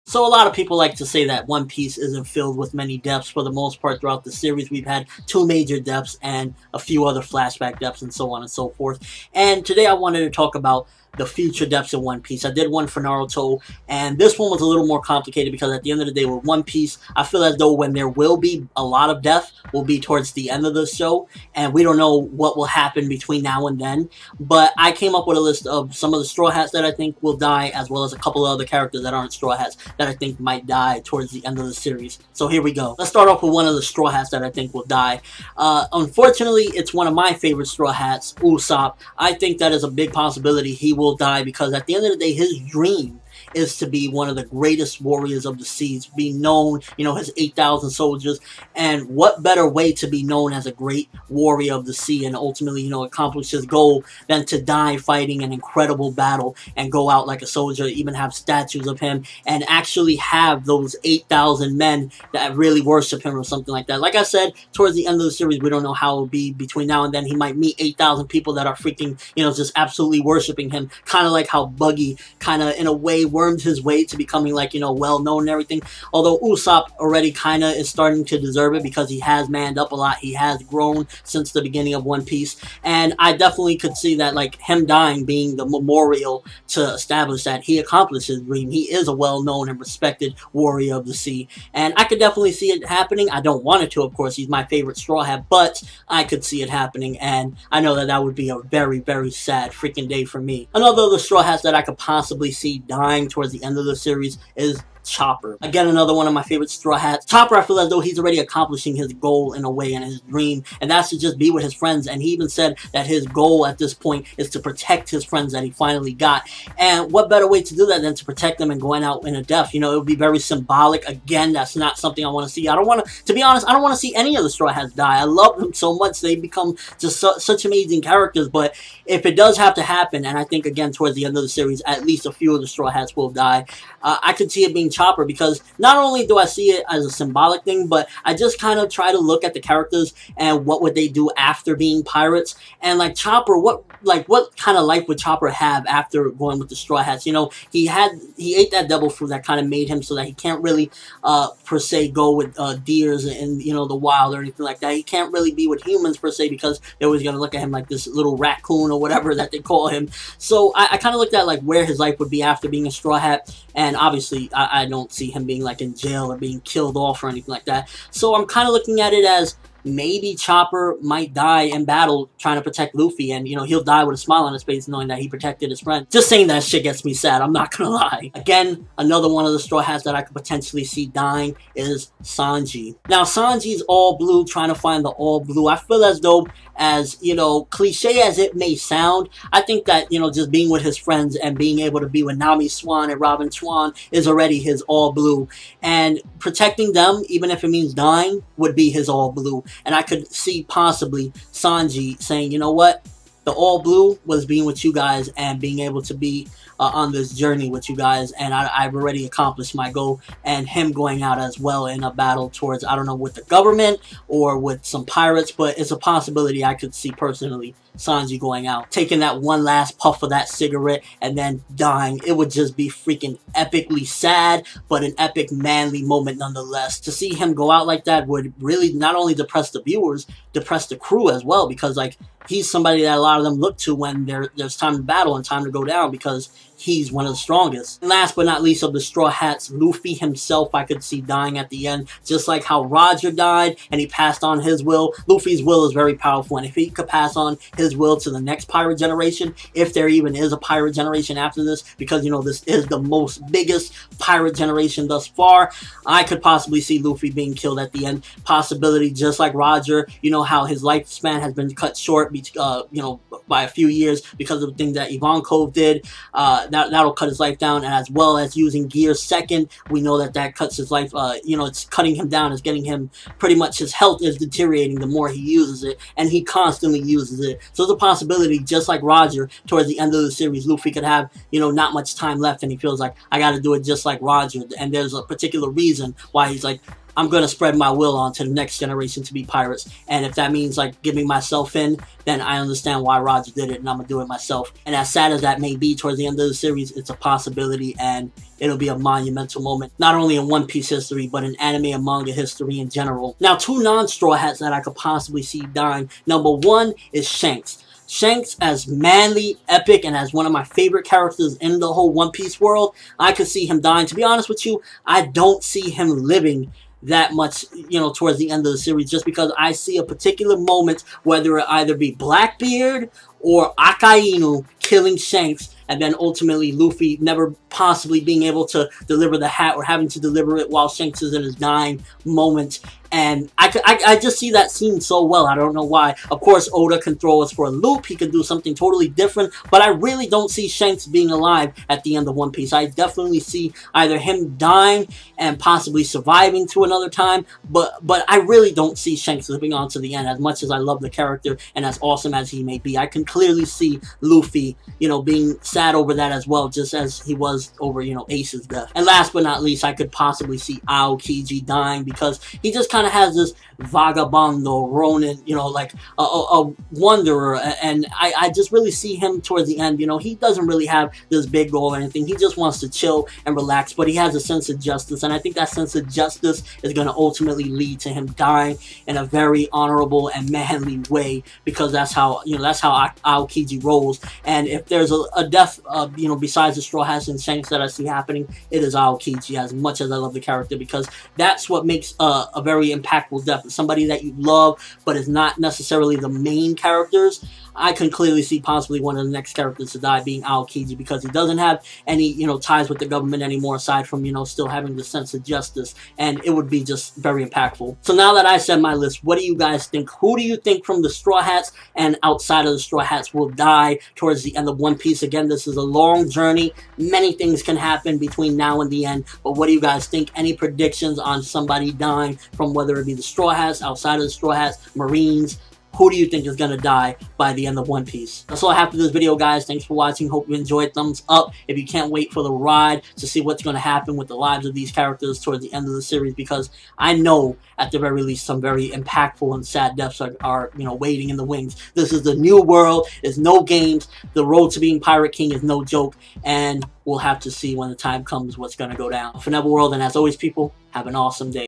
So a lot of people like to say that One Piece isn't filled with many depths. For the most part throughout the series, we've had two major depths and a few other flashback depths and so on and so forth. And today I wanted to talk about the future depths in One Piece. I did one for Naruto, and this one was a little more complicated because at the end of the day with One Piece, I feel as though when there will be a lot of death will be towards the end of the show, and we don't know what will happen between now and then. But I came up with a list of some of the Straw Hats that I think will die, as well as a couple of other characters that aren't Straw Hats that I think might die towards the end of the series. So here we go. Let's start off with one of the Straw Hats that I think will die. Unfortunately, it's one of my favorite Straw Hats, Usopp. I think that is a big possibility he will die because at the end of the day, his dream is to be one of the greatest warriors of the seas, be known, you know, his 8,000 soldiers, and what better way to be known as a great warrior of the sea and ultimately, you know, accomplish his goal than to die fighting an incredible battle and go out like a soldier, even have statues of him and actually have those 8,000 men that really worship him or something like that. Like I said, towards the end of the series, we don't know how it'll be between now and then. He might meet 8,000 people that are freaking, you know, just absolutely worshiping him, kind of like how Buggy kind of in a way wormed his way to becoming, like, you know, well known and everything. Although Usopp already kind of is starting to deserve it because he has manned up a lot. He has grown since the beginning of One Piece, and I definitely could see that, like, him dying being the memorial to establish that he accomplished his dream. He is a well known and respected warrior of the sea, and I could definitely see it happening. I don't want it to, of course. He's my favorite Straw Hat, but I could see it happening, and I know that that would be a very, very sad freaking day for me. Another of the Straw Hats that I could possibly see dying towards the end of the series is Chopper. Again, another one of my favorite Straw Hats. Chopper, I feel as though he's already accomplishing his goal in a way and his dream, and that's to just be with his friends. And he even said that his goal at this point is to protect his friends that he finally got. And what better way to do that than to protect them and going out in a death? You know, it would be very symbolic. Again, that's not something I want to see. I don't want to be honest, I don't want to see any of the Straw Hats die. I love them so much. They become just such amazing characters. But if it does have to happen, and I think, again, towards the end of the series, at least a few of the Straw Hats will die, I could see it being Chopper, because not only do I see it as a symbolic thing, but I just kind of try to look at the characters and what would they do after being pirates. And like Chopper, what kind of life would Chopper have after going with the Straw Hats? You know, he ate that devil fruit that kind of made him so that he can't really per se go with deers and, you know, the wild or anything like that. He can't really be with humans per se because they're always going to look at him like this little raccoon or whatever that they call him. So I kind of looked at like where his life would be after being a Straw Hat, and obviously I don't see him being like in jail or being killed off or anything like that. So I'm kind of looking at it as maybe Chopper might die in battle trying to protect Luffy, and, you know, he'll die with a smile on his face knowing that he protected his friend. Just saying that shit gets me sad, I'm not gonna lie. Again, another one of the Straw Hats that I could potentially see dying is Sanji. Now, Sanji's all blue, trying to find the all blue. I feel as though, as, you know, cliche as it may sound, I think that, you know, just being with his friends and being able to be with Nami Swan and Robin Swan is already his all blue. And protecting them, even if it means dying, would be his all blue. And I could see possibly Sanji saying, you know what, the all blue was being with you guys and being able to be on this journey with you guys, and I've already accomplished my goal. And him going out as well in a battle towards, I don't know, with the government or with some pirates, but it's a possibility I could see personally Sanji going out, taking that one last puff of that cigarette and then dying. It would just be freaking epically sad, but an epic manly moment nonetheless. To see him go out like that would really not only depress the viewers, depress the crew as well, because like he's somebody that a lot of them look to when there's time to battle and time to go down, because he's one of the strongest. And last but not least of the Straw Hats, Luffy himself I could see dying at the end. Just like how Roger died and he passed on his will, Luffy's will is very powerful, and if he could pass on his will to the next pirate generation, if there even is a pirate generation after this, because, you know, this is the biggest pirate generation thus far, I could possibly see Luffy being killed at the end. Possibility just like Roger, you know, how his lifespan has been cut short, you know, by a few years because of the things that Ivankov did. That'll cut his life down, and as well as using Gear Second, we know that cuts his life, you know, it's cutting him down, it's getting him, pretty much his health is deteriorating the more he uses it, and he constantly uses it. So there's a possibility, just like Roger, towards the end of the series, Luffy could have, you know, not much time left, and he feels like, I gotta do it just like Roger, and there's a particular reason why he's like, I'm going to spread my will on to the next generation to be pirates. And if that means like giving myself in, then I understand why Roger did it, and I'm going to do it myself. And as sad as that may be towards the end of the series, it's a possibility, and it'll be a monumental moment, not only in One Piece history, but in anime and manga history in general. Now, two non-Straw Hats that I could possibly see dying. Number one is Shanks. Shanks, as manly, epic, and as one of my favorite characters in the whole One Piece world, I could see him dying. To be honest with you, I don't see him living that much, you know, towards the end of the series, just because I see a particular moment, whether it either be Blackbeard or Akainu killing Shanks, and then ultimately Luffy never possibly being able to deliver the hat, or having to deliver it while Shanks is in his dying moment. And I just see that scene so well. I don't know why. Of course, Oda can throw us for a loop. He can do something totally different. But I really don't see Shanks being alive at the end of One Piece. I definitely see either him dying and possibly surviving to another time. But I really don't see Shanks living on to the end. As much as I love the character and as awesome as he may be, I can clearly see Luffy, you know, being sad over that as well, just as he was over, you know, Ace's death. And last but not least, I could possibly see Aokiji dying, because he just kind of has this vagabondo, Ronin, you know, like a wanderer, and I just really see him towards the end. You know, he doesn't really have this big goal or anything. He just wants to chill and relax, but he has a sense of justice, and I think that sense of justice is going to ultimately lead to him dying in a very honorable and manly way, because that's how, you know, that's how Aokiji rolls. And if there's a death, you know, besides the Straw Hats and Shanks that I see happening, it is Aokiji, as much as I love the character, because that's what makes a very impactful death. Somebody that you love, but is not necessarily the main characters. I can clearly see possibly one of the next characters to die being Aokiji, because he doesn't have any, you know, ties with the government anymore, aside from, you know, still having the sense of justice, and it would be just very impactful. So now that I said my list, what do you guys think? Who do you think from the Straw Hats and outside of the Straw Hats will die towards the end of One Piece? Again, this is a long journey. Many things can happen between now and the end, but what do you guys think? Any predictions on somebody dying from whether it be the Straw Hats, outside of the Straw Hats, Marines? Who do you think is going to die by the end of One Piece? That's all I have for this video, guys. Thanks for watching. Hope you enjoyed. Thumbs up if you can't wait for the ride to see what's going to happen with the lives of these characters towards the end of the series, because I know at the very least some very impactful and sad deaths are you know, waiting in the wings. This is the new world. There's no games. The road to being Pirate King is no joke, and we'll have to see when the time comes what's going to go down. ForneverWorld, and as always, people, have an awesome day.